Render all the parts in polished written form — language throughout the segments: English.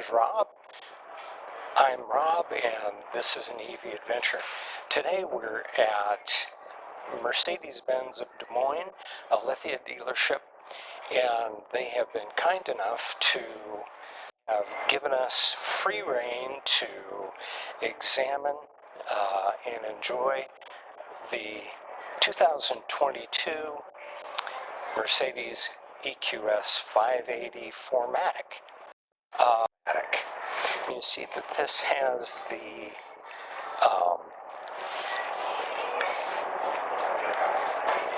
Here's Rob. I'm Rob, and this is an EV adventure. Today we're at Mercedes-Benz of Des Moines, a LUCID dealership, and they have been kind enough to have given us free rein to examine and enjoy the 2022 Mercedes EQS 580 4MATIC. You see that this has the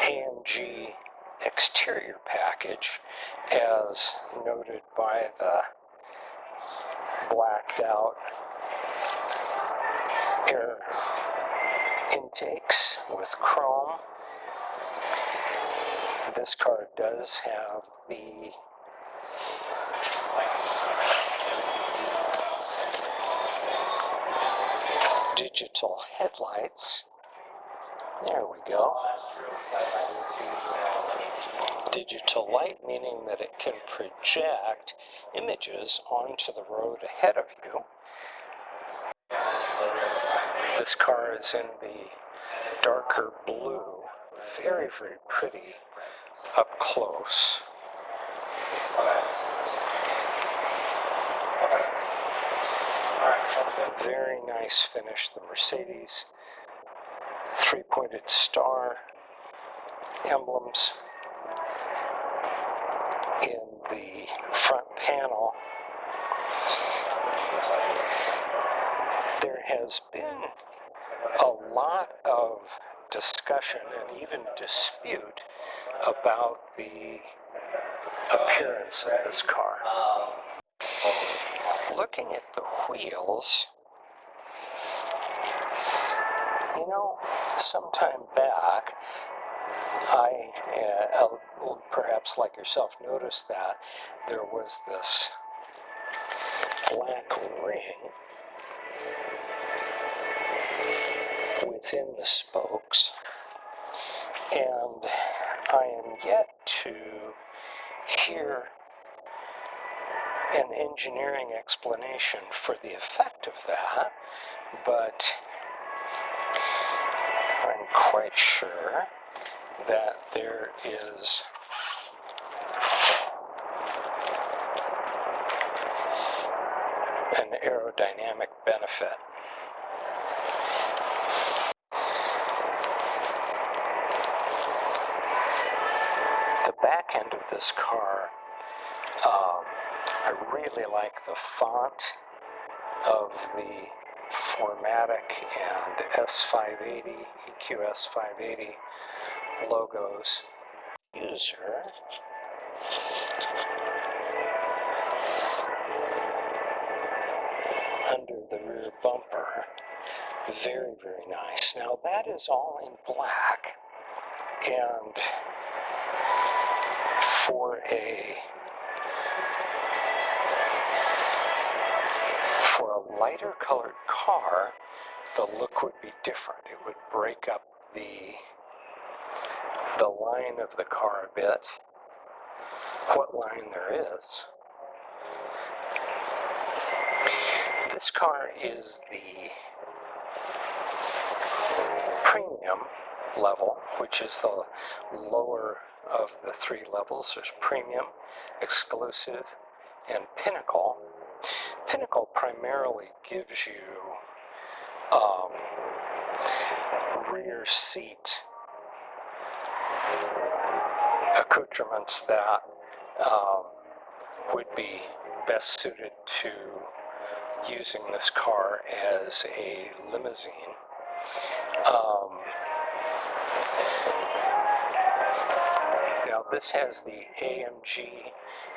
AMG exterior package, as noted by the blacked out air intakes with chrome. This car does have the digital headlights. There we go. Digital light, meaning that it can project images onto the road ahead of you. This car is in the darker blue. Very, very pretty up close. Very nice finish. The Mercedes three-pointed star emblems in the front panel. There has been a lot of discussion and even dispute about the appearance of this car. Looking at the wheels, you know, sometime back, I, perhaps like yourself, noticed that there was this black ring within the spokes, and I am yet to hear an engineering explanation for the effect of that, but I'm quite sure that there is an aerodynamic benefit. The back end of this car, I really like the font of the 4MATIC and S580, EQS 580 logos. User under the rear bumper. Very, very nice. Now that is all in black, and for a lighter colored car, the look would be different. It would break up the line of the car a bit, what line there is. This car is the premium level, which is the lower of the three levels. There's premium, exclusive, and pinnacle. Pinnacle primarily gives you rear seat accoutrements that would be best suited to using this car as a limousine. Now this has the AMG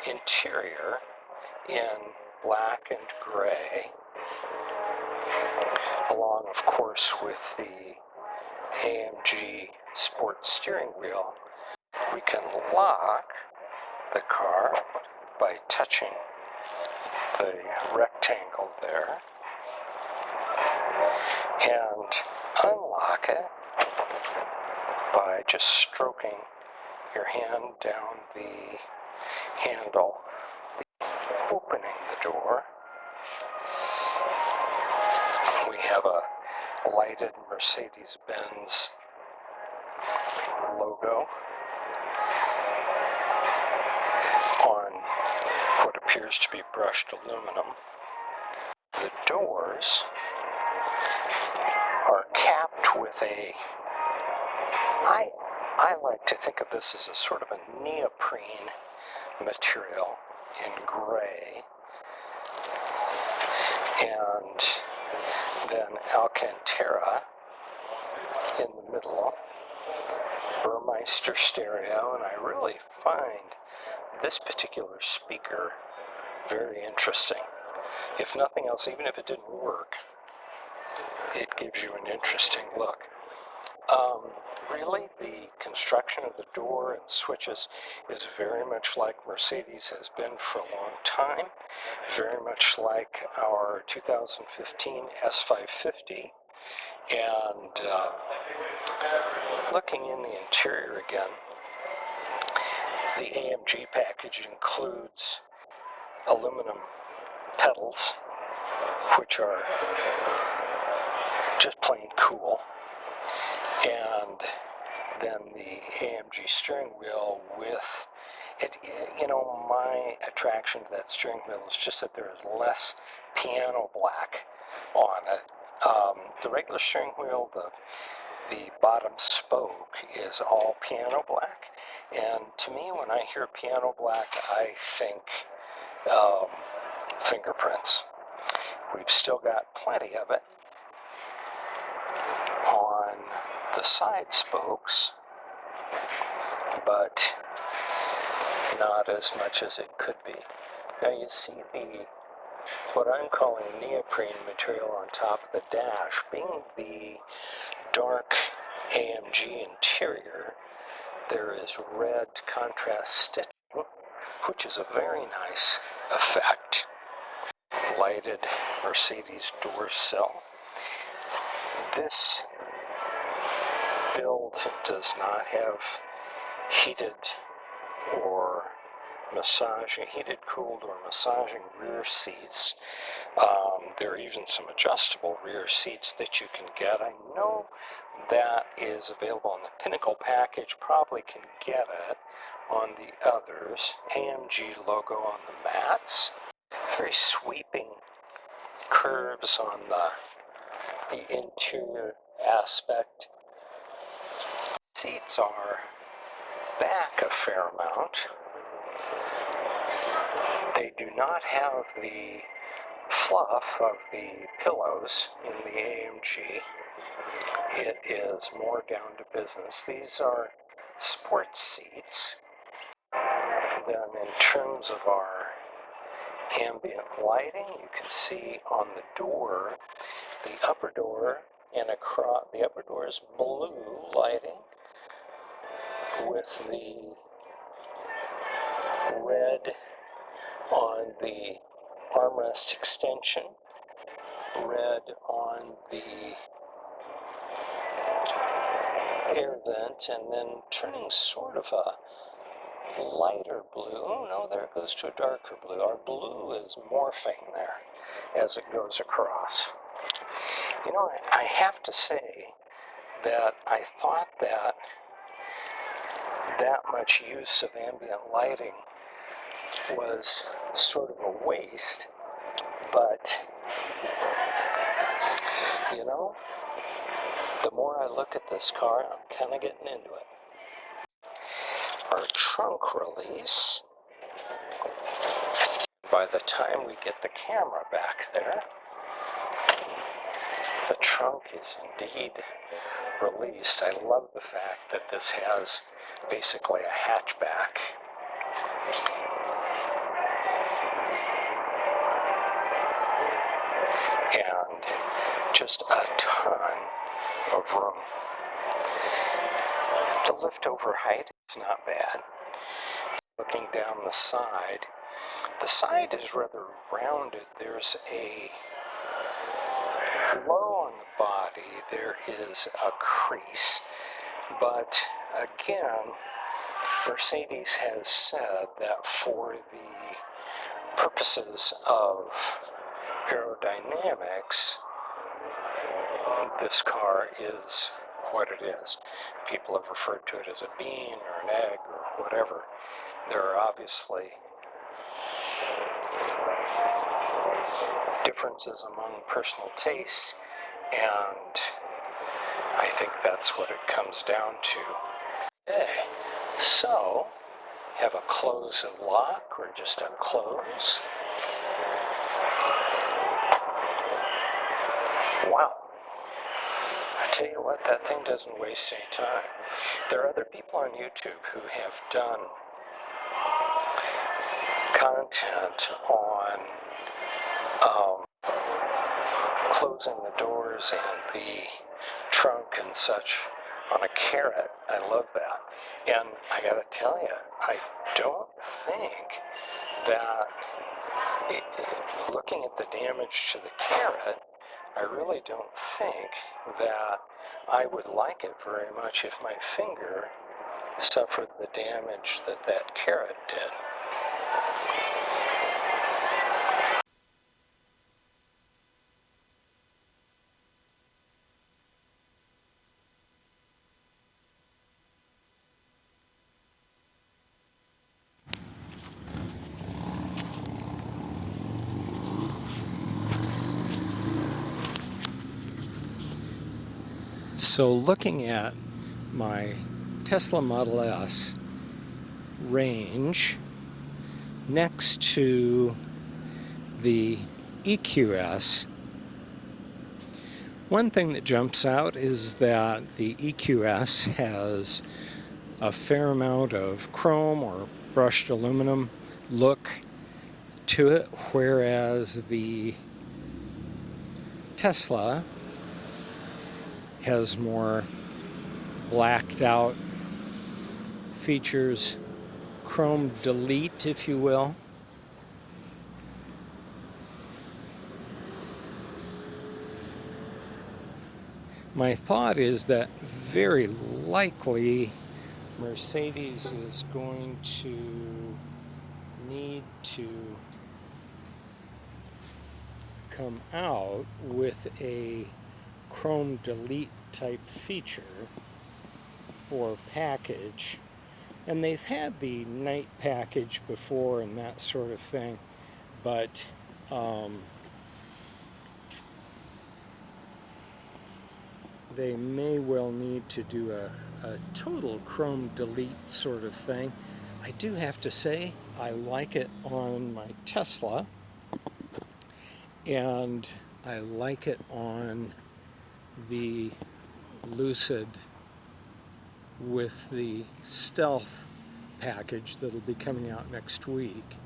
interior in black and gray, along of course with the AMG sport steering wheel. We can lock the car by touching the rectangle there and unlock it by just stroking your hand down the handle, opening the door, We have a lighted Mercedes-Benz logo on what appears to be brushed aluminum. The doors are capped with I like to think of this as a sort of a neoprene material in gray, and then Alcantara in the middle, Burmeister stereo, and I really find this particular speaker very interesting. If nothing else, even if it didn't work, it gives you an interesting look. Really, the construction of the door and switches is very much like Mercedes has been for a long time, very much like our 2015 S550. And looking in the interior again, the AMG package includes aluminum pedals, which are just plain cool. And then the AMG steering wheel with it, my attraction to that steering wheel is just that there is less piano black on it. The regular steering wheel, the bottom spoke is all piano black, and to me, when I hear piano black, I think fingerprints. We've still got plenty of it on the side spokes, but not as much as it could be. Now you see what I'm calling neoprene material on top of the dash, being the dark AMG interior. There is red contrast stitching, which is a very nice effect. Lighted Mercedes door sill. This build does not have heated, cooled, or massaging rear seats. There are even some adjustable rear seats that you can get. I know that is available on the Pinnacle package, probably can get it on the others. AMG logo on the mats. Very sweeping curves on the interior aspect. Seats are back a fair amount. They do not have the fluff of the pillows in the AMG. It is more down to business. These are sports seats. Then in terms of our ambient lighting, you can see on the door, the upper door and across the upper door is blue lighting with the red on the armrest extension, red on the air vent, and then turning sort of a lighter blue. Oh no, there it goes to a darker blue. Our blue is morphing there as it goes across. I have to say that I thought that much use of ambient lighting was sort of a waste, but the more I look at this car, I'm kind of getting into it. Our trunk release, by the time we get the camera back there, the trunk is indeed released. I love the fact that this has basically a hatchback. And just a ton of room. The lift over height is not bad. Looking down the side is rather rounded. There's a low on the body, there is a crease, but again, Mercedes has said that for the purposes of aerodynamics, this car is what it is. People have referred to it as a bean or an egg or whatever. There are obviously differences among personal taste, and I think that's what it comes down to. Okay, so have a close and lock or just a close. Wow. I tell you what, that thing doesn't waste any time. There are other people on YouTube who have done content on closing the doors and the trunk and such on a carrot. I love that. And I gotta tell you, I don't think that, looking at the damage to the carrot, I really don't think that I would like it very much if my finger suffered the damage that that carrot did. So looking at my Tesla Model S range next to the EQS, one thing that jumps out is that the EQS has a fair amount of chrome or brushed aluminum look to it, whereas the Tesla has more blacked out features, chrome delete, if you will. My thought is that very likely Mercedes is going to need to come out with a chrome delete type feature or package. And they've had the night package before and that sort of thing, but they may well need to do a total chrome delete sort of thing. I do have to say I like it on my Tesla, and I like it on the LUCID with the Stealth package that'll be coming out next week.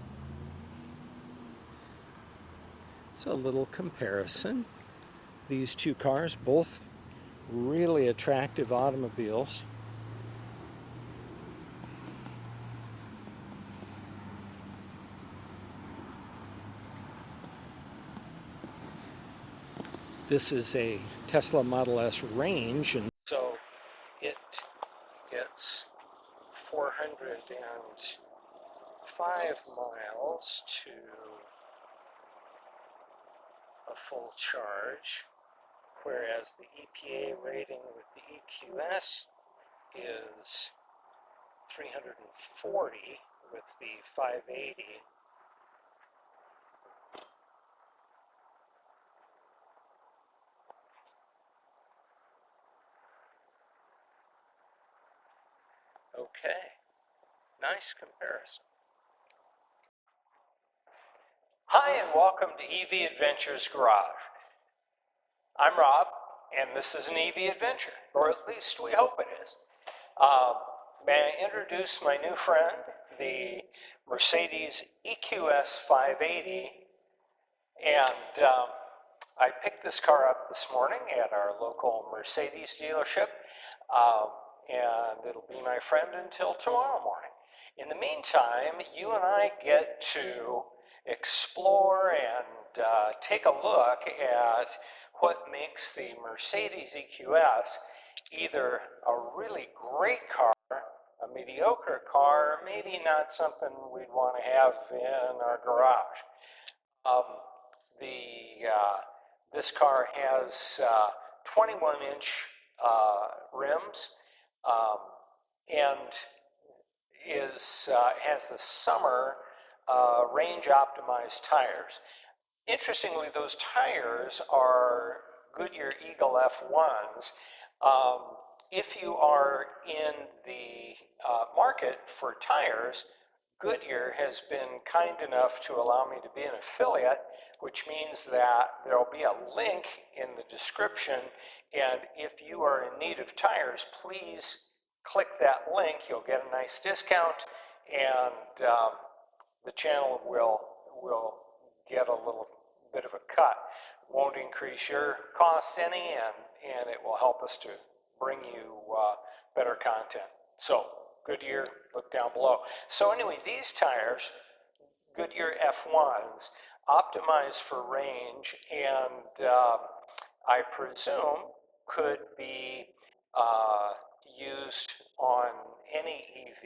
So a little comparison. These two cars, both really attractive automobiles. This is a Tesla Model S range, and so it gets 405 miles to a full charge, whereas the EPA rating with the EQS is 340 with the 580. Okay, nice comparison. Hi and welcome to EV Adventures Garage. I'm Rob, and this is an EV adventure, or at least we hope it is. May I introduce my new friend, the Mercedes EQS 580, and I picked this car up this morning at our local Mercedes dealership, and it'll be my friend until tomorrow morning. In the meantime, you and I get to explore and take a look at what makes the Mercedes EQS either a really great car, a mediocre car, or maybe not something we'd want to have in our garage. This car has 21-inch rims and has the summer range optimized tires. Interestingly, those tires are Goodyear Eagle F1s. If you are in the market for tires, Goodyear has been kind enough to allow me to be an affiliate, which means that there'll be a link in the description, and if you are in need of tires, please click that link. You'll get a nice discount, and the channel will get a little bit of a cut. Won't increase your costs any, and it will help us to bring you better content. So Goodyear, look down below. So anyway, these tires, Goodyear F1s, optimized for range, and I presume could be used on any EV.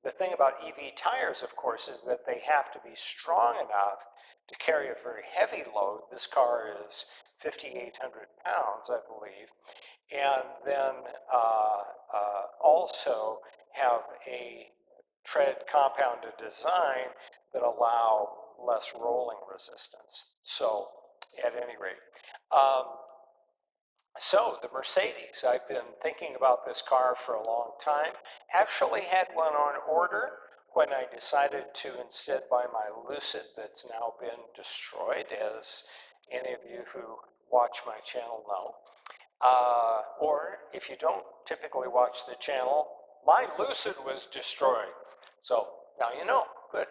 The thing about EV tires, of course, is that they have to be strong enough to carry a very heavy load. This car is 5,800 pounds, I believe, and then also have a tread compounded design that allow less rolling resistance. So, at any rate. So the Mercedes, I've been thinking about this car for a long time. Actually had one on order when I decided to instead buy my Lucid that's now been destroyed, as any of you who watch my channel know. Or if you don't typically watch the channel, my Lucid was destroyed. So now you know, good.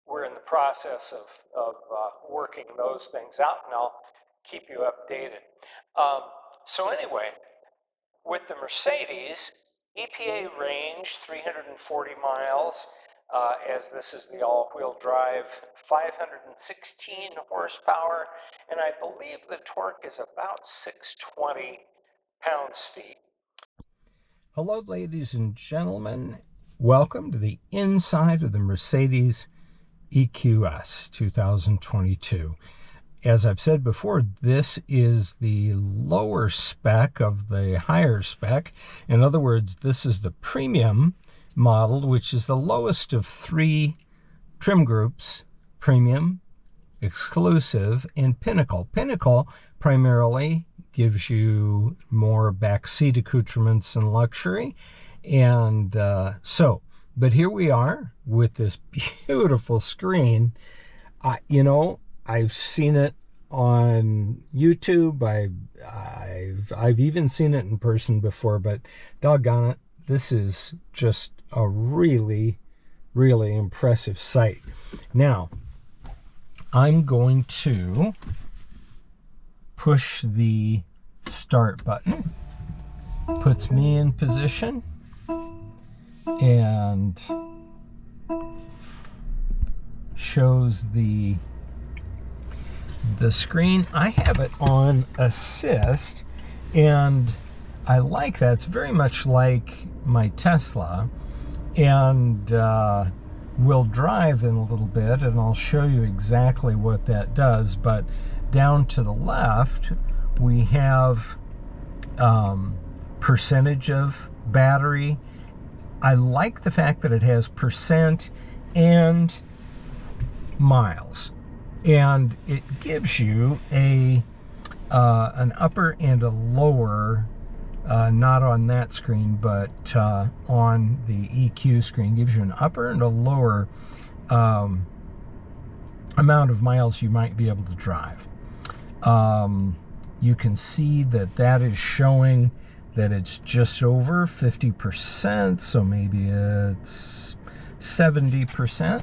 We're in the process of working those things out, and I'll keep you updated. So anyway, with the Mercedes, EPA range 340 miles, as this is the all-wheel drive, 516 horsepower, and I believe the torque is about 620 pounds-feet. Hello, ladies and gentlemen. Welcome to the inside of the Mercedes EQS 2022. As I've said before, this is the lower spec of the higher spec. In other words, this is the premium model, which is the lowest of three trim groups: premium, exclusive, and pinnacle. Pinnacle primarily gives you more backseat accoutrements and luxury. And but here we are with this beautiful screen. I've seen it on YouTube. I've even seen it in person before, but doggone it, this is just a really, really impressive sight. Now, I'm going to push the start button. Puts me in position and shows the screen. I have it on assist, and I like that. It's very much like my Tesla, and we'll drive in a little bit, and I'll show you exactly what that does. But down to the left, we have percentage of battery. I like the fact that it has percent and miles, and it gives you an upper and a lower, not on that screen, but on the EQ screen. Gives you an upper and a lower amount of miles you might be able to drive. You can see that is showing that it's just over 50%, so maybe it's 70%,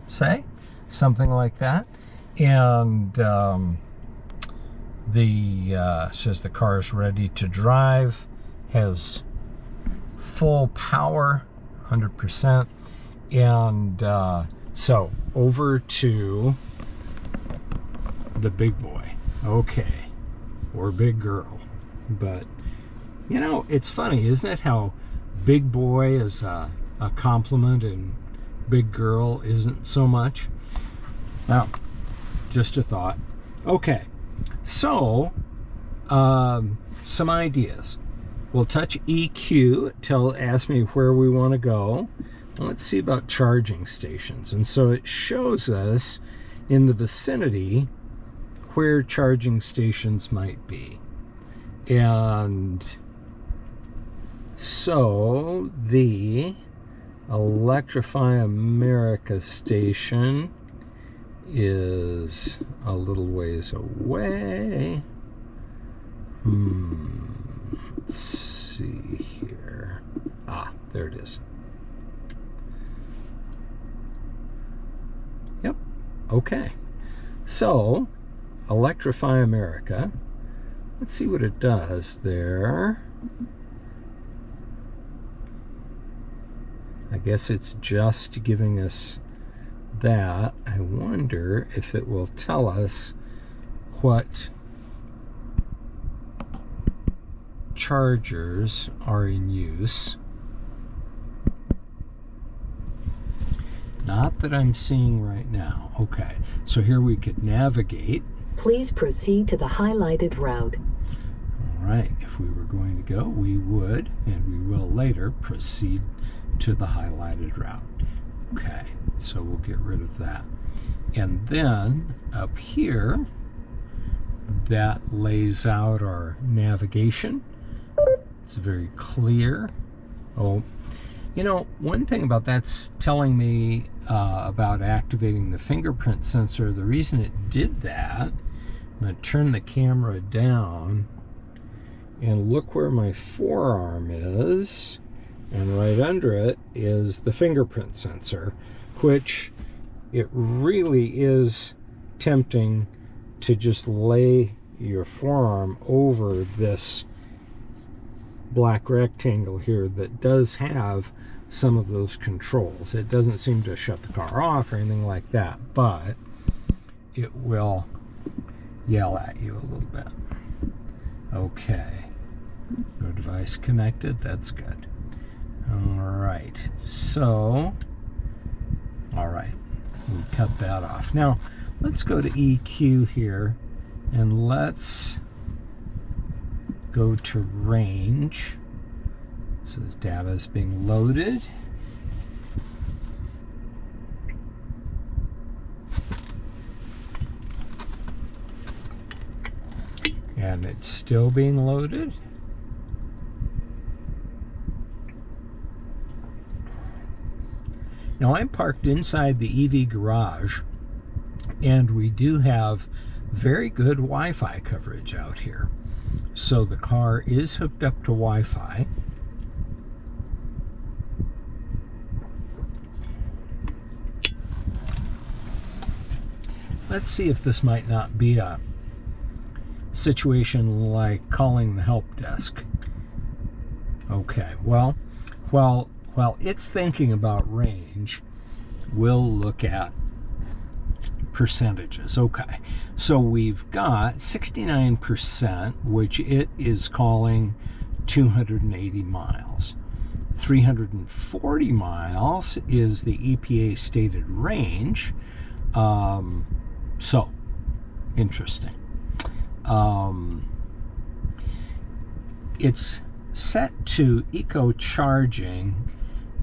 say, something like that. And says the car is ready to drive, has full power, 100%. And so over to the big boy, okay, or big girl. But it's funny, isn't it, how big boy is a compliment and big girl isn't so much. Now, just a thought. Okay, so some ideas. We'll touch EQ, ask me where we want to go. Let's see about charging stations. And so it shows us in the vicinity where charging stations might be. And so the Electrify America station is a little ways away. Let's see here. There it is. Yep. Okay. So, Electrify America. Let's see what it does there. I guess it's just giving us that. I wonder if it will tell us what chargers are in use. Not that I'm seeing right now. Okay, so here we could navigate. Please proceed to the highlighted route. All right, if we were going to go, we would, and we will later, proceed to the highlighted route. Okay, so we'll get rid of that. And then up here, that lays out our navigation. It's very clear. Oh, you know, one thing about that's telling me about activating the fingerprint sensor. The reason it did that, I'm going to turn the camera down and look where my forearm is, and right under it is the fingerprint sensor, which it really is tempting to just lay your forearm over this black rectangle here that does have some of those controls. It doesn't seem to shut the car off or anything like that, but it will yell at you a little bit. Okay, no device connected, that's good. All right, so, all right, we cut that off. Now, let's go to EQ here, and let's go to range. So this data is being loaded. And it's still being loaded. Now I'm parked inside the EV garage, and we do have very good Wi-Fi coverage out here. So the car is hooked up to Wi-Fi. Let's see if this might not be a situation like calling the help desk. Okay, well, while it's thinking about range, we'll look at percentages. Okay, so we've got 69%, which it is calling 280 miles. 340 miles is the EPA stated range. So, interesting. It's set to eco charging,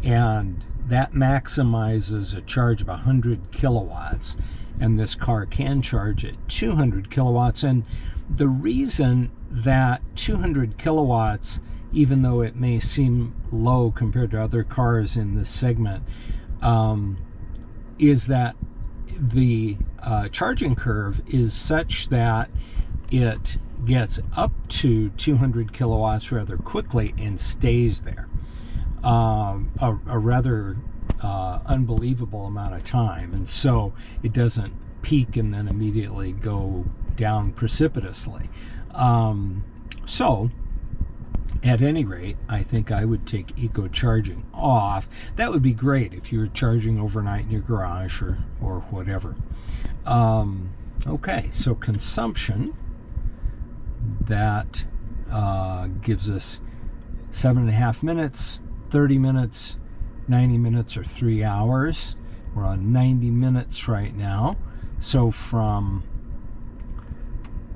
and that maximizes a charge of 100 kilowatts. And this car can charge at 200 kilowatts. And the reason that 200 kilowatts, even though it may seem low compared to other cars in this segment, is that the charging curve is such that it gets up to 200 kilowatts rather quickly and stays there a rather unbelievable amount of time. And so it doesn't peak and then immediately go down precipitously. So at any rate, I think I would take eco charging off. That would be great if you were charging overnight in your garage or whatever. Okay, so consumption, that gives us 7.5 minutes, 30 minutes, 90 minutes, or 3 hours. We're on 90 minutes right now. So from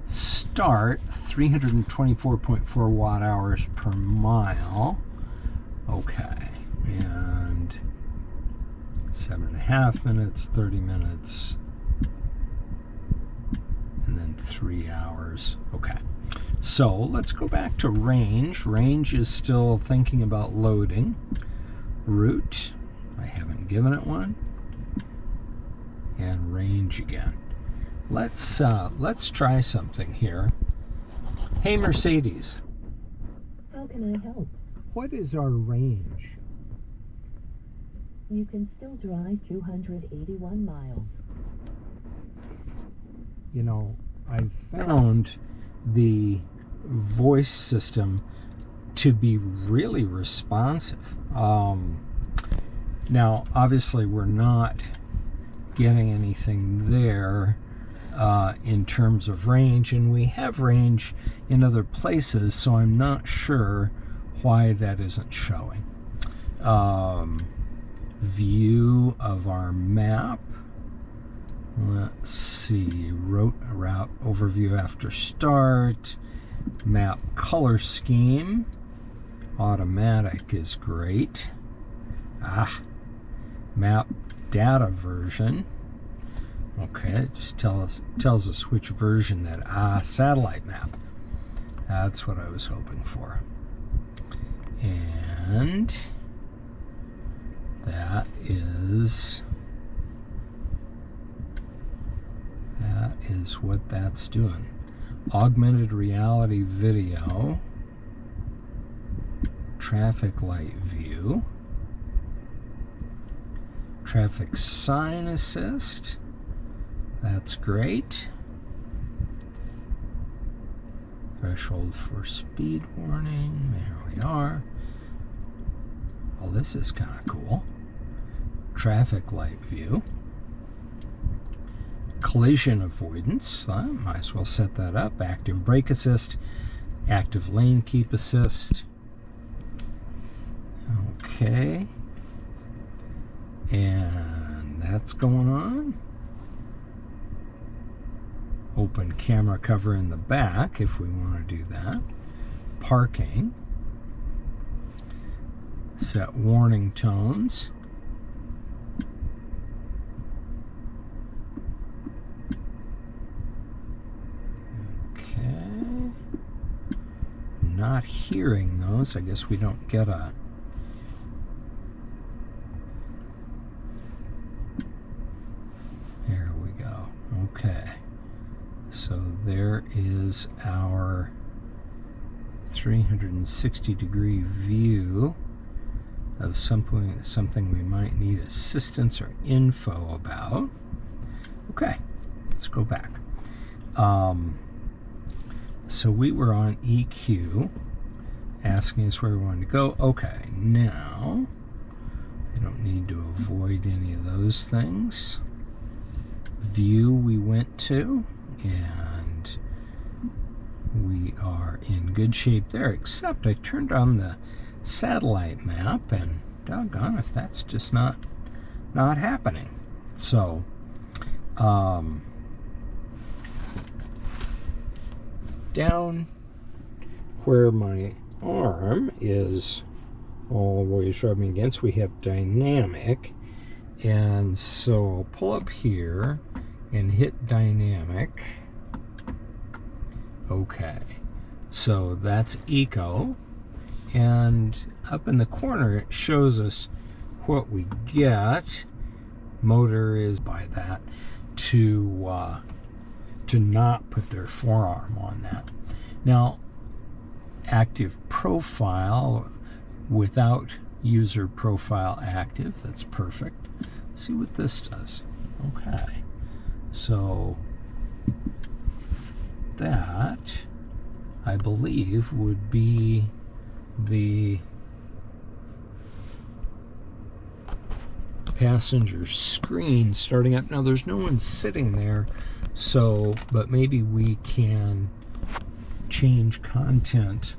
start, 324.4 watt hours per mile. Okay, and 7.5 minutes, 30 minutes, and then 3 hours. Okay, so let's go back to range. Range is still thinking about loading. Route, I haven't given it one. And range again. Let's try something here. Hey Mercedes, How can I help? what is our range? You can still drive 281 miles. You know, I found the voice system to be really responsive. Now, obviously, we're not getting anything there in terms of range, and we have range in other places, so I'm not sure why that isn't showing. View of our map. Let's see, route overview after start, map color scheme, automatic is great. Map data version. Okay, it just tells us which version that satellite map. That's what I was hoping for. And that is what that's doing. Augmented reality video, traffic light view, traffic sign assist, that's great. Threshold for speed warning, there we are. Well, this is kind of cool. Traffic light view. Collision avoidance, might as well set that up. Active brake assist, active lane keep assist. Okay. And that's going on. Open camera cover in the back if we want to do that. Parking. Set warning tones. Okay. Not hearing those. I guess we don't get a... There we go. Okay. So there is our 360-degree view of something we might need assistance or info about. Okay, let's go back. So we were on EQ, asking us where we wanted to go. Okay, now I don't need to avoid any of those things. View we went to, and we are in good shape there, except I turned on the satellite map, and doggone if that's just not happening. So down where my arm is always rubbing against, we have dynamic, and so I'll pull up here and hit dynamic. Okay, so that's eco, and up in the corner it shows us what we get. Motor is by that to not put their forearm on that. Now, active profile without user profile active, that's perfect. Let's see what this does. Okay, so that, I believe, would be the passenger screen starting up. Now there's no one sitting there, so, but maybe we can change content.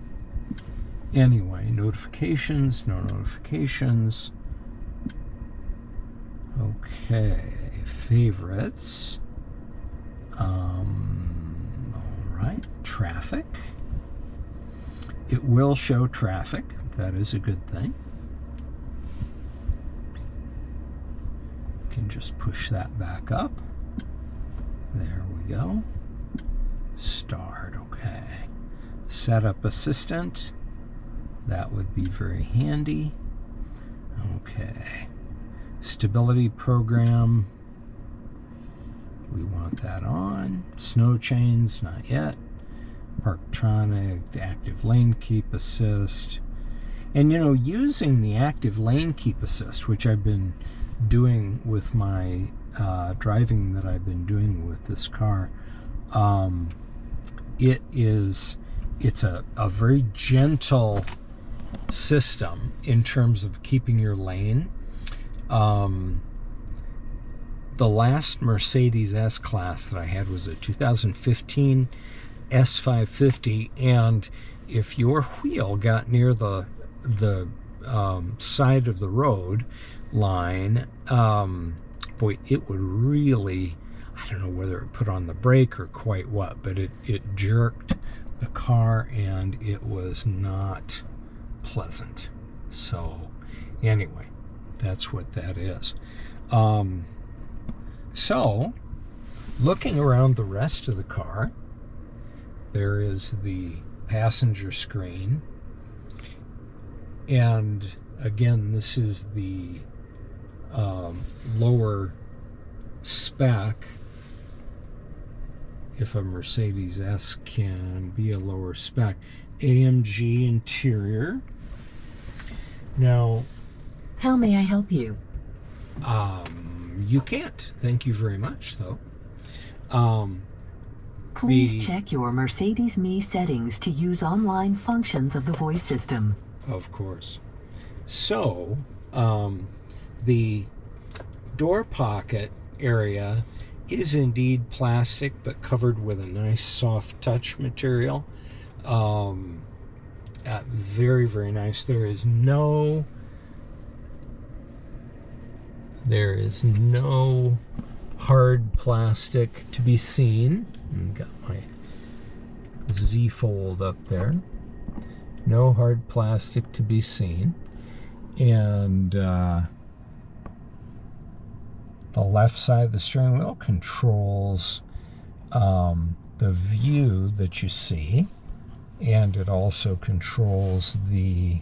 Anyway, notifications, no notifications. Okay, favorites. traffic. It will show traffic. That is a good thing. You can just push that back up. There we go. Start, okay. Setup assistant. That would be very handy. Okay. Stability program. We want that on. Snow chains, not yet. Parktronic, active lane keep assist. And you know, using the active lane keep assist, which I've been doing with my driving that I've been doing with this car, it's a very gentle system in terms of keeping your lane. The last Mercedes S-Class that I had was a 2015 S550, and if your wheel got near the side of the road line, boy, it would really, I don't know whether it put on the brake or quite what, but it jerked the car, and it was not pleasant. So anyway, that's what that is. So looking around the rest of the car, there is the passenger screen, and again, this is the lower spec, if a Mercedes S can be a lower spec. AMG interior. Now, How may I help you? You can't. Thank you very much, though. Please check your Mercedes Me settings to use online functions of the voice system. Of course. So, the door pocket area is indeed plastic, but covered with a nice soft touch material. Very, very nice. There is no hard plastic to be seen. Got my Z fold up there. No hard plastic to be seen. And the left side of the steering wheel controls the view that you see, and it also controls the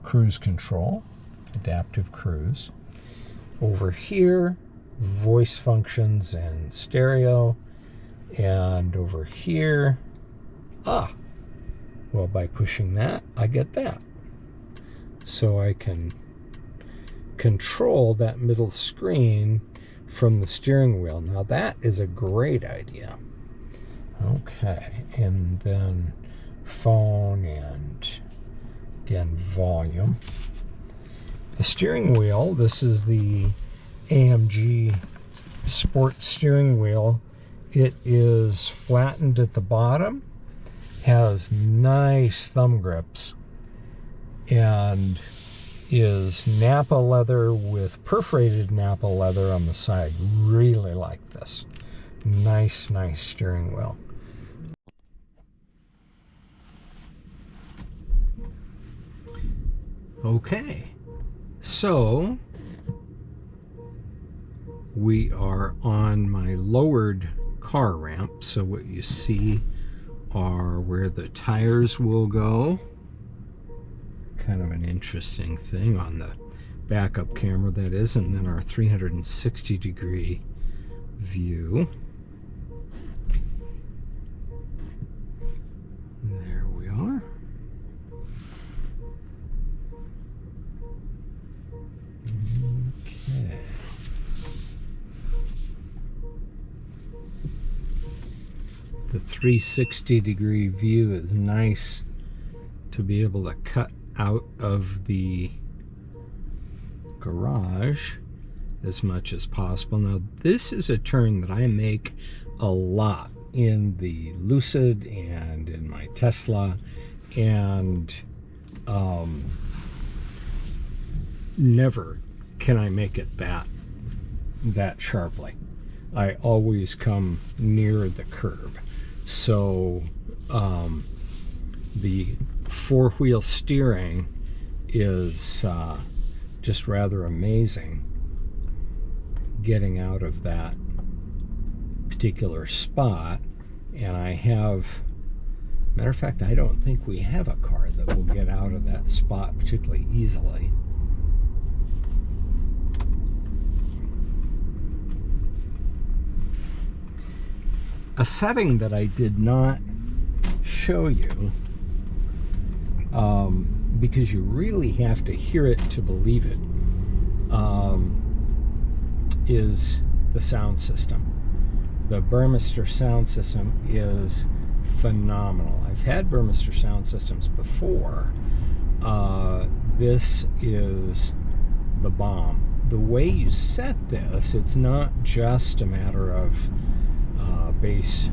cruise control, adaptive cruise. Over here, voice functions and stereo, and over here, well, by pushing that, I get that. So I can control that middle screen from the steering wheel. Now that is a great idea. Okay, and then phone and again volume. The steering wheel, this is the AMG Sport steering wheel. It is flattened at the bottom, has nice thumb grips, and is Napa leather with perforated Napa leather on the side. Really like this. Nice, nice steering wheel. Okay, so we are on my lowered car ramp. So what you see are where the tires will go. Kind of an interesting thing on the backup camera, that is, and then our 360-degree view. There we are. Okay. The 360-degree view is nice to be able to cut out of the garage as much as possible. Now, this is a turn that I make a lot in the Lucid and in my Tesla, and never can I make it that sharply. I always come near the curb. So the four-wheel steering is just rather amazing, getting out of that particular spot. And I have, matter of fact, I don't think we have a car that will get out of that spot particularly easily. A setting that I did not show you, because you really have to hear it to believe it, is the sound system. The Burmester sound system is phenomenal. I've had Burmester sound systems before. This is the bomb. The way you set this, it's not just a matter of bass,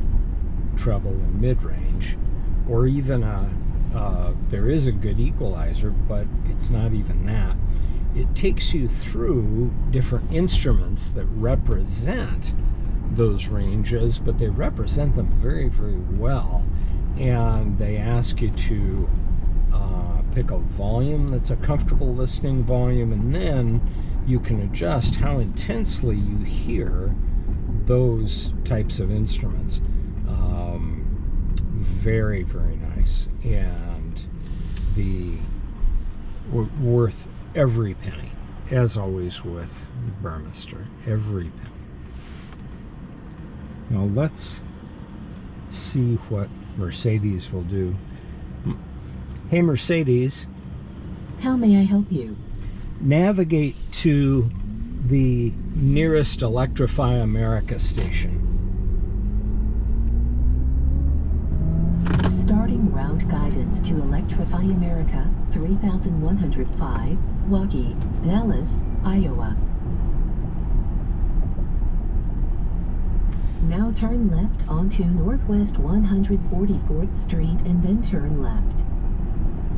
treble, and mid-range, or even there is a good equalizer, but it's not even that. It takes you through different instruments that represent those ranges, but they represent them very, very well. And they ask you to pick a volume that's a comfortable listening volume, and then you can adjust how intensely you hear those types of instruments. Very, very nice, and worth every penny, as always with Burmester, every penny. Now let's see what Mercedes will do. Hey Mercedes, How may I help you? navigate to the nearest Electrify America station. Starting route guidance to Electrify America, 3105, Waukee, Dallas, Iowa. Now turn left onto Northwest 144th Street and then turn left.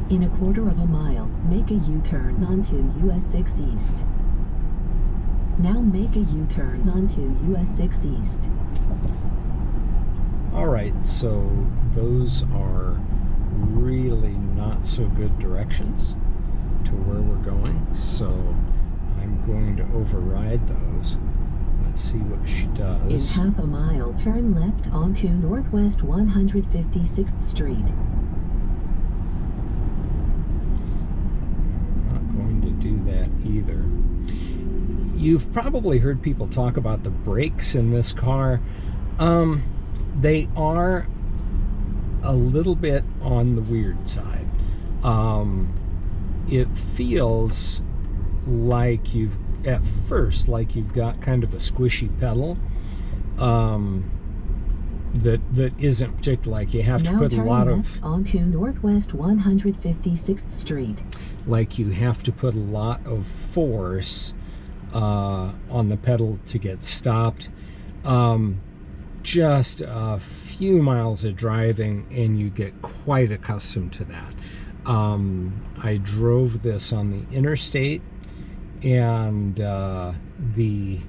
In a quarter of a mile, make a U-turn onto US 6 East. Now make a U-turn onto US 6 East. Alright, so those are really not so good directions to where we're going, so I'm going to override those. Let's see what she does. In half a mile, turn left onto Northwest 156th Street. Not going to do that either. You've probably heard people talk about the brakes in this car. They are a little bit on the weird side. It feels like at first like you've got kind of a squishy pedal that isn't particularly, like you have to put a lot of onto Northwest 156th Street. Like you have to put a lot of force on the pedal to get stopped. Just a few miles of driving and you get quite accustomed to that. I drove this on the interstate, and the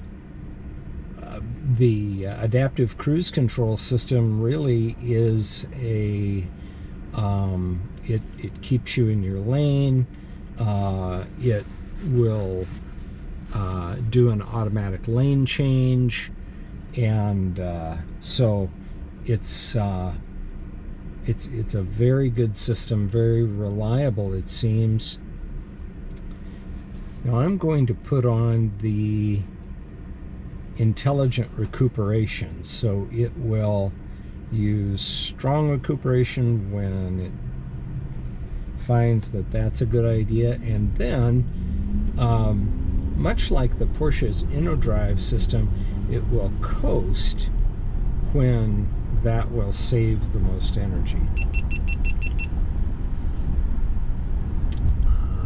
adaptive cruise control system really is it keeps you in your lane. It will do an automatic lane change, and so it's a very good system, very reliable, it seems. Now I'm going to put on the intelligent recuperation, so it will use strong recuperation when it finds that that's a good idea, and then much like the Porsche's InnoDrive system, it will coast when that will save the most energy.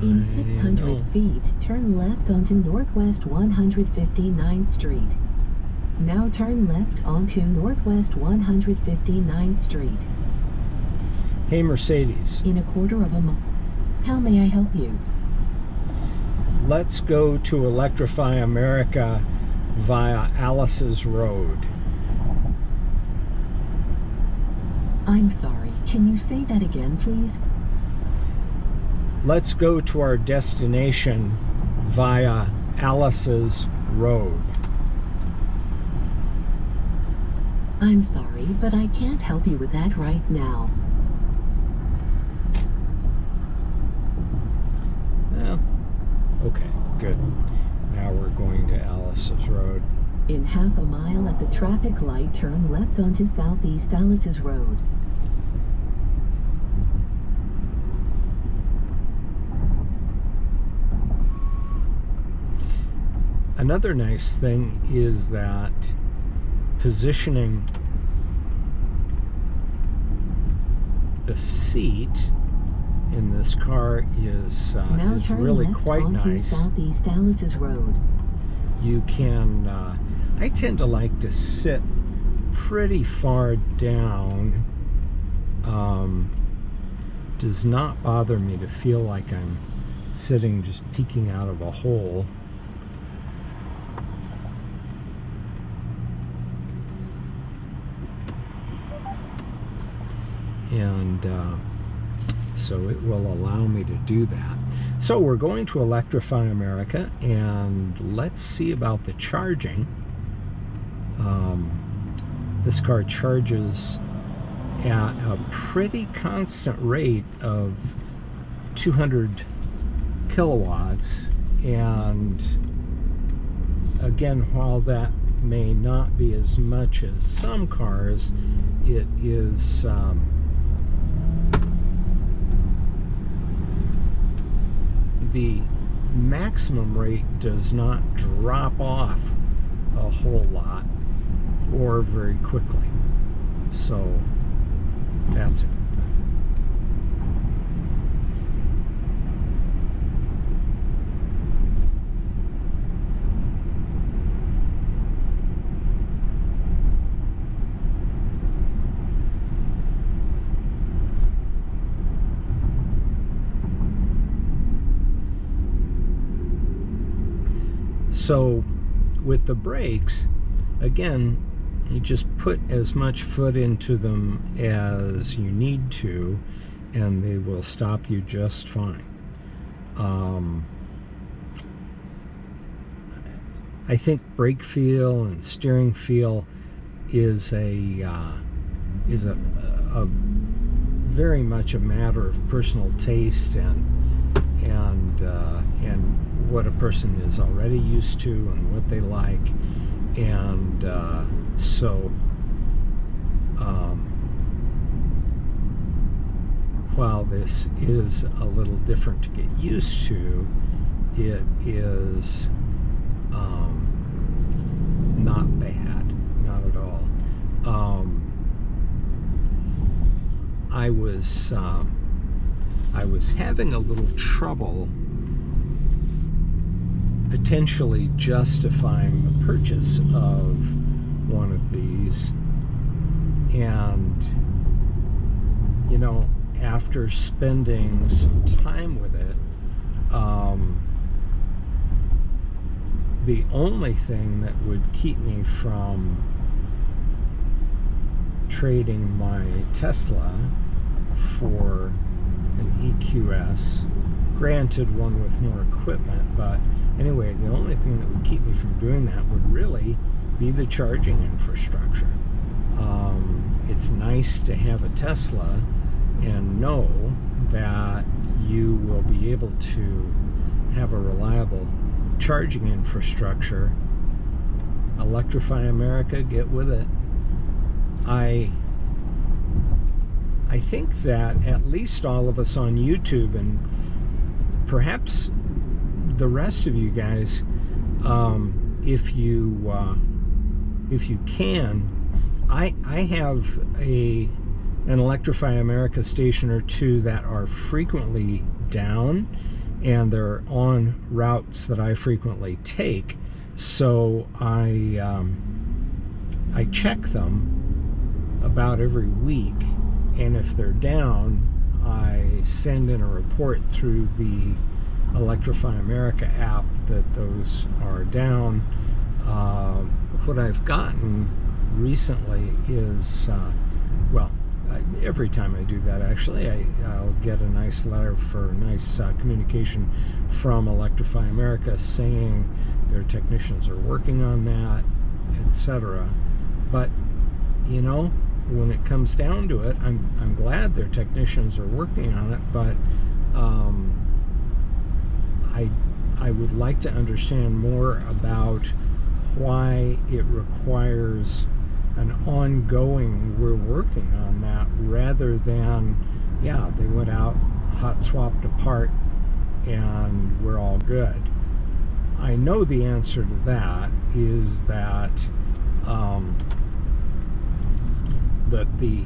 In 600 feet, turn left onto Northwest 159th Street. Now turn left onto Northwest 159th Street. Hey Mercedes, In a quarter of a mile. How may I help you? let's go to Electrify America via Alice's Road. I'm sorry, can you say that again, please? Let's go to our destination via Alice's Road. I'm sorry, but I can't help you with that right now. Well, okay, good. Now we're going to Alice's Road. In half a mile at the traffic light, turn left onto Southeast Alice's Road. Another nice thing is that positioning the seat in this car is really quite nice. Southeast Alice's Road. You can, I tend to like to sit pretty far down. Does not bother me to feel like I'm sitting just peeking out of a hole. And so it will allow me to do that. So we're going to Electrify America, and let's see about the charging. This car charges at a pretty constant rate of 200 kilowatts, and again, while that may not be as much as some cars, it is the maximum rate does not drop off a whole lot or very quickly, so that's a good thing. So with the brakes, again, you just put as much foot into them as you need to, and they will stop you just fine. I think brake feel and steering feel is very much a matter of personal taste and what a person is already used to and what they like, and so while this is a little different to get used to, it is not bad, not at all. I was having a little trouble potentially justifying the purchase of one of these, and you know, after spending some time with it, the only thing that would keep me from trading my Tesla for an EQS, granted one with more equipment, but anyway, the only thing that would keep me from doing that would really be the charging infrastructure. It's nice to have a Tesla and know that you will be able to have a reliable charging infrastructure. Electrify America, get with it. I think that at least all of us on YouTube, and perhaps the rest of you guys, if you can, I have an Electrify America station or two that are frequently down, and they're on routes that I frequently take, so I check them about every week, and if they're down, I send in a report through the Electrify America app that those are down. What I've gotten recently is, every time I do that, actually, I'll get a nice letter for nice communication from Electrify America saying their technicians are working on that, etc. But, you know, when it comes down to it, I'm glad their technicians are working on it, but I would like to understand more about why it requires an ongoing, we're working on that, rather than, yeah, they went out, hot swapped a part, and we're all good. I know the answer to that is that that the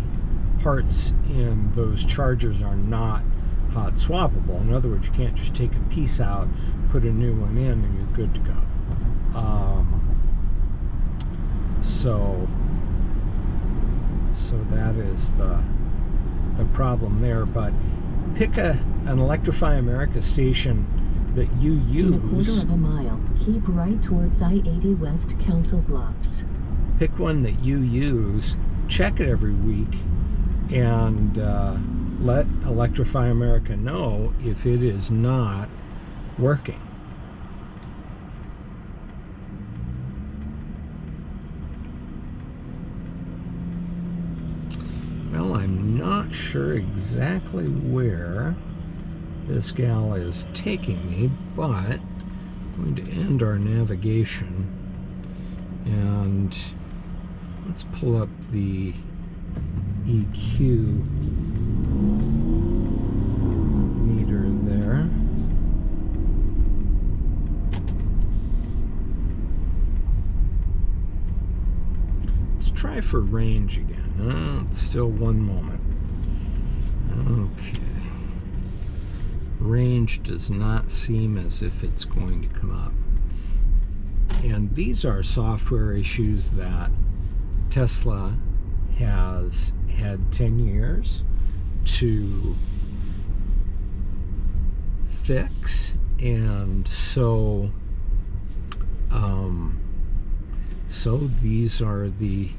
parts in those chargers are not hot swappable. In other words, you can't just take a piece out, put a new one in, and you're good to go. So that is the problem there. But pick an Electrify America station that you use. In a quarter of a mile, keep right towards I-80 West Council Bluffs. Pick one that you use, check it every week, and let Electrify America know if it is not working. Well, I'm not sure exactly where this gal is taking me, but I'm going to end our navigation and let's pull up the EQ meter there. Let's try for range again. It's still one moment. Okay. Range does not seem as if it's going to come up. And these are software issues that Tesla has had 10 years to fix, and so these are the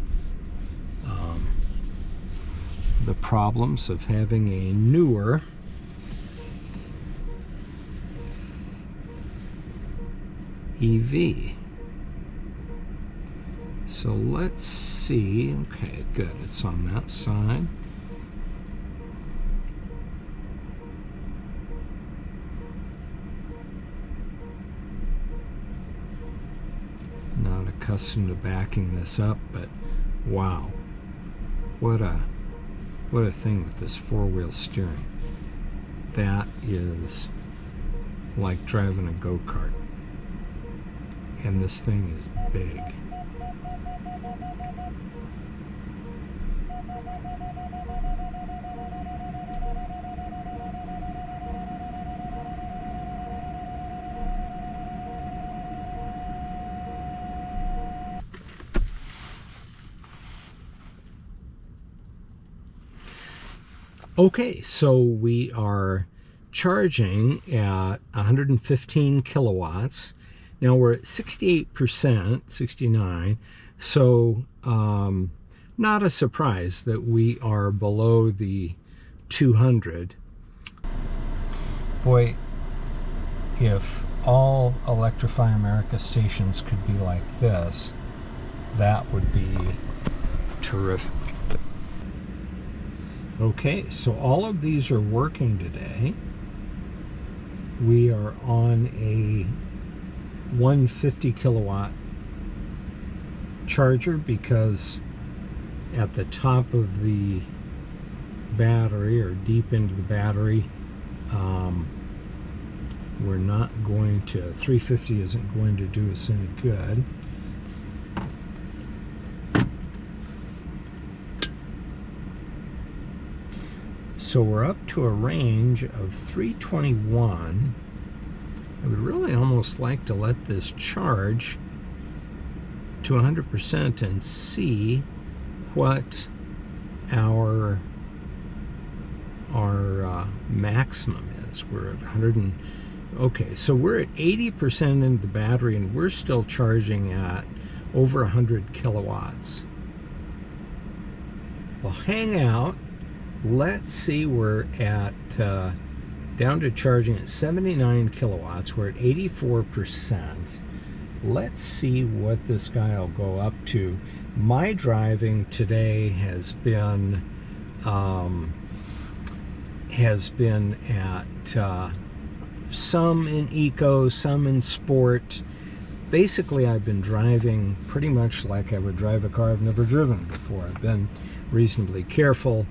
problems of having a newer EV. So let's see. Okay, good. It's on that side. Not accustomed to backing this up, but wow, what a thing with this four-wheel steering. That is like driving a go-kart, and this thing is big. Okay, so we are charging at 115 kilowatts. Now we're at 68%, 69, so not a surprise that we are below the 200. Boy, if all Electrify America stations could be like this, that would be terrific. Okay, so all of these are working today. We are on a 150 kilowatt charger because at the top of the battery, or deep into the battery, we're not going to, 350 isn't going to do us any good. So we're up to a range of 321. I would really almost like to let this charge to 100% and see what our maximum is. We're at 100 okay, so we're at 80% into the battery and we're still charging at over 100 kilowatts. We'll hang out let's see, we're at down to charging at 79 kilowatts. We're at 84%. Let's see what this guy will go up to. My driving today has been at some in eco, some in sport. Basically, I've been driving pretty much like I would drive a car I've never driven before. I've been reasonably careful,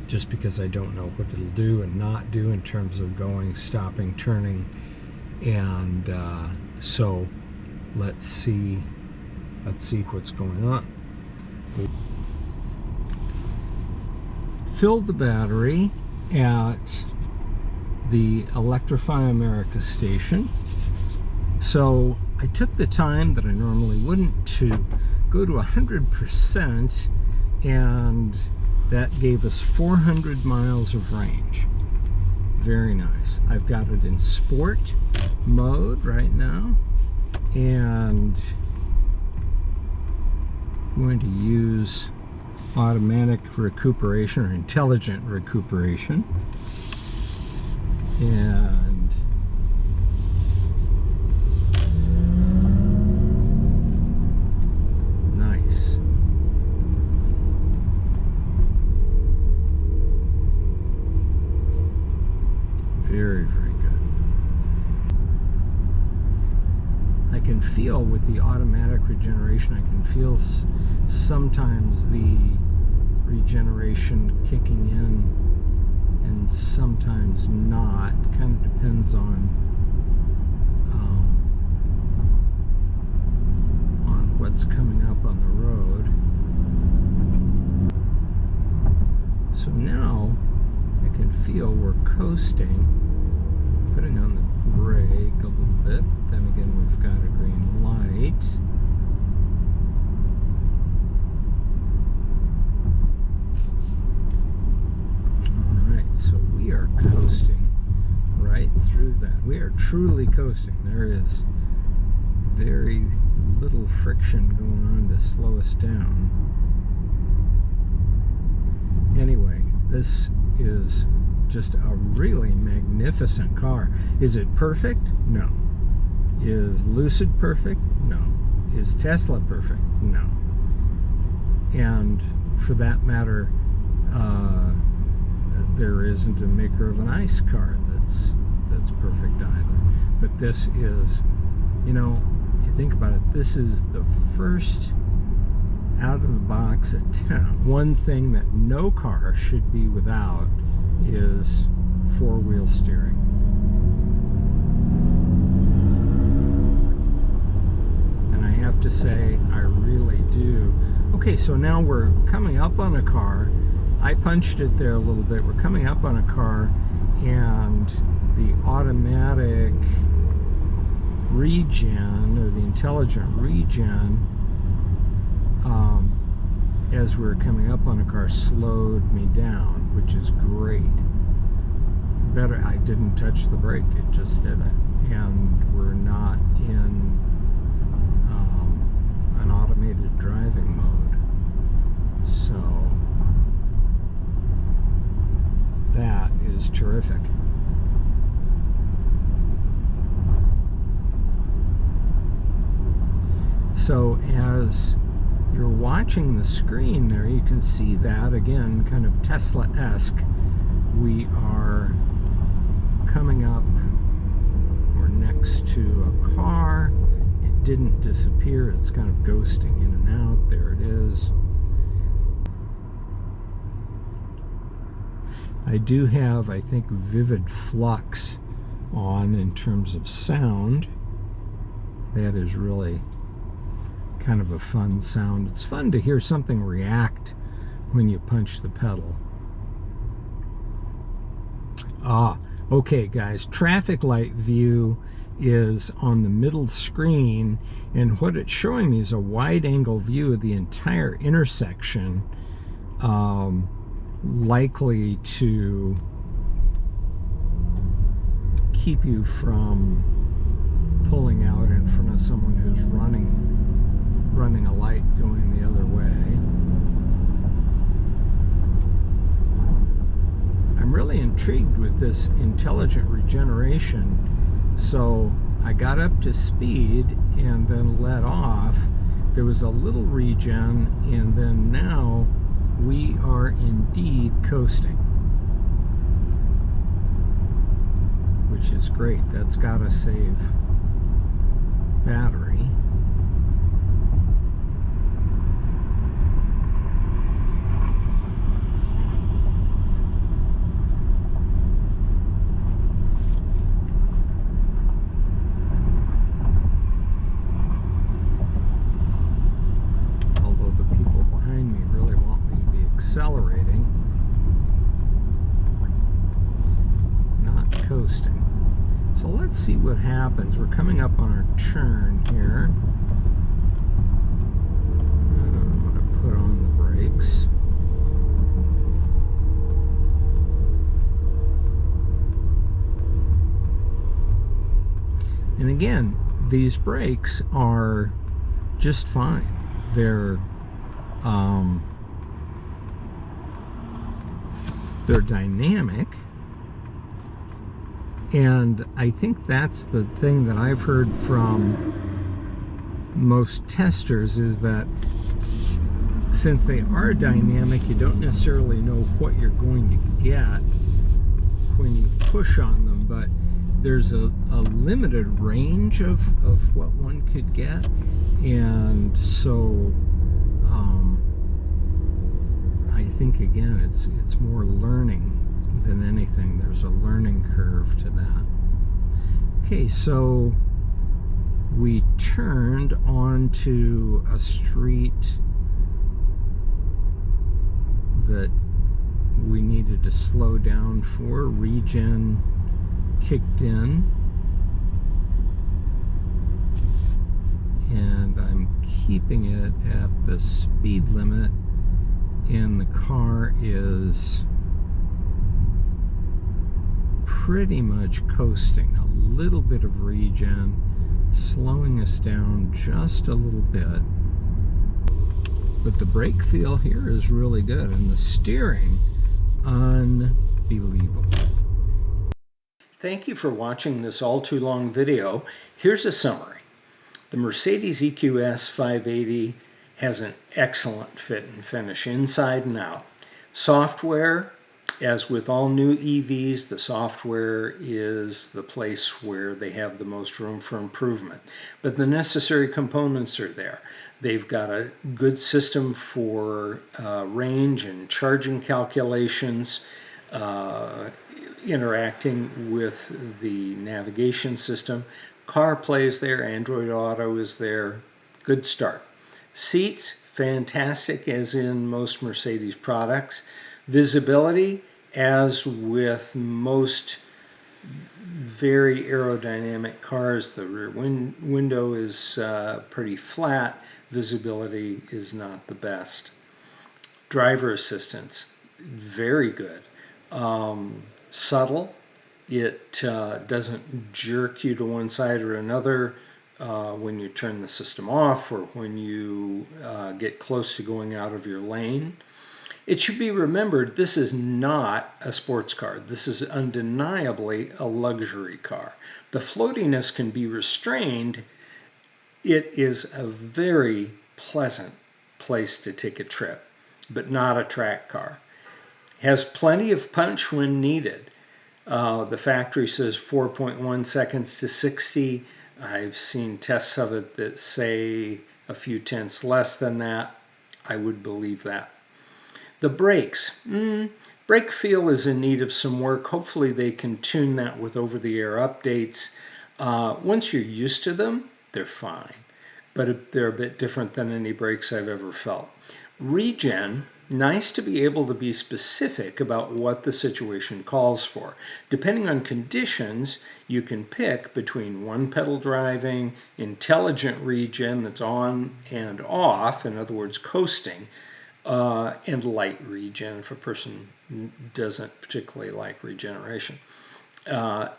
just because I don't know what it'll do and not do in terms of going, stopping, turning. And so let's see what's going on. Filled the battery at the Electrify America station. So I took the time that I normally wouldn't to go to 100%, and that gave us 400 miles of range. Very nice. I've got it in sport mode right now, and I'm going to use automatic recuperation or intelligent recuperation. And nice. Very, very good. I can feel with the automatic regeneration, I can feel sometimes the regeneration kicking in and sometimes not. Kind of depends on what's coming up on the road. So now I can feel we're coasting, putting on the brake a little bit, but then again we've got a green light. Alright, so we are coasting right through that. We are truly coasting. There is very little friction going on to slow us down. Anyway, this is just a really magnificent car. Is it perfect? No. Is Lucid perfect? No. Is Tesla perfect? No. And for that matter, there isn't a maker of an ICE car that's perfect either. But this is, you know, you think about it, this is the first out of the box attempt. One thing that no car should be without is four-wheel steering. And I have to say, I really do. Okay, so now we're coming up on a car. I punched it there a little bit. We're coming up on a car, and the automatic regen, or the intelligent regen, as we were coming up on a car, slowed me down, which is great. Better, I didn't touch the brake, it just did it. And we're not in an automated driving mode. So that is terrific. So as you're watching the screen there, you can see that, again, kind of Tesla-esque. We are coming up, we're next to a car. It didn't disappear, it's kind of ghosting in and out. There it is. I do have, I think, Vivid Flux on in terms of sound. That is really kind of a fun sound. It's fun to hear something react when you punch the pedal. Okay guys, traffic light view is on the middle screen, and what it's showing me is a wide angle view of the entire intersection, likely to keep you from pulling out in front of someone who's running a light going the other way. intrigued with this intelligent regeneration, so I got up to speed and then let off. There was a little regen, and then now we are indeed coasting, which is great. That's got to save battery. Although the people behind me really want me to be accelerating, not coasting. So let's see what happens. We're coming up on our turn here. I'm going to put on the brakes. And again, these brakes are just fine. They're dynamic. And I think that's the thing that I've heard from most testers, is that since they are dynamic, you don't necessarily know what you're going to get when you push on them, but there's a limited range of what one could get. And so I think, again, it's more learning than anything. There's a learning curve to that. Okay, so we turned onto a street that we needed to slow down for. Regen kicked in, and I'm keeping it at the speed limit, and the car is pretty much coasting. A little bit of regen, slowing us down just a little bit. But the brake feel here is really good, and the steering, unbelievable. Thank you for watching this all too long video. Here's a summary. The Mercedes EQS 580 has an excellent fit and finish inside and out. Software, as with all new EVs, the software is the place where they have the most room for improvement. But the necessary components are there. They've got a good system for range and charging calculations, interacting with the navigation system. CarPlay is there, Android Auto is there. Good start. Seats, fantastic, as in most Mercedes products. Visibility, as with most very aerodynamic cars, the rear window is pretty flat. Visibility is not the best. Driver assistance, very good. Subtle. It doesn't jerk you to one side or another when you turn the system off or when you get close to going out of your lane. It should be remembered, this is not a sports car. This is undeniably a luxury car. The floatiness can be restrained. It is a very pleasant place to take a trip, but not a track car. Has plenty of punch when needed. The factory says 4.1 seconds to 60. I've seen tests of it that say a few tenths less than that. I would believe that. The brakes. Brake feel is in need of some work. Hopefully they can tune that with over-the-air updates. Once you're used to them, they're fine. But they're a bit different than any brakes I've ever felt. Regen, nice to be able to be specific about what the situation calls for. Depending on conditions, you can pick between one-pedal driving, intelligent regen that's on and off, in other words, coasting, and light regen if a person doesn't particularly like regeneration.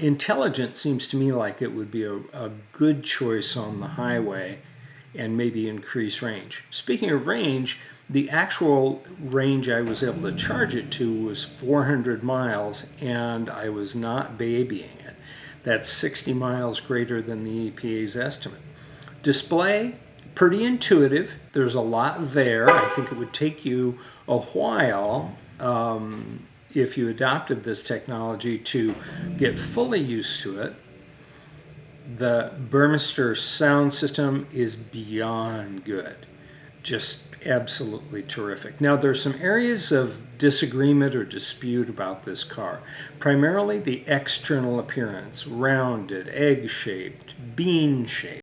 Intelligent seems to me like it would be a good choice on the highway, and maybe increase range. Speaking of range, the actual range I was able to charge it to was 400 miles, and I was not babying it. That's 60 miles greater than the EPA's estimate. Display, pretty intuitive. There's a lot there. I think it would take you a while if you adopted this technology to get fully used to it. The Burmester sound system is beyond good. Just absolutely terrific. Now, there's some areas of disagreement or dispute about this car. Primarily the external appearance, rounded, egg-shaped, bean-shaped.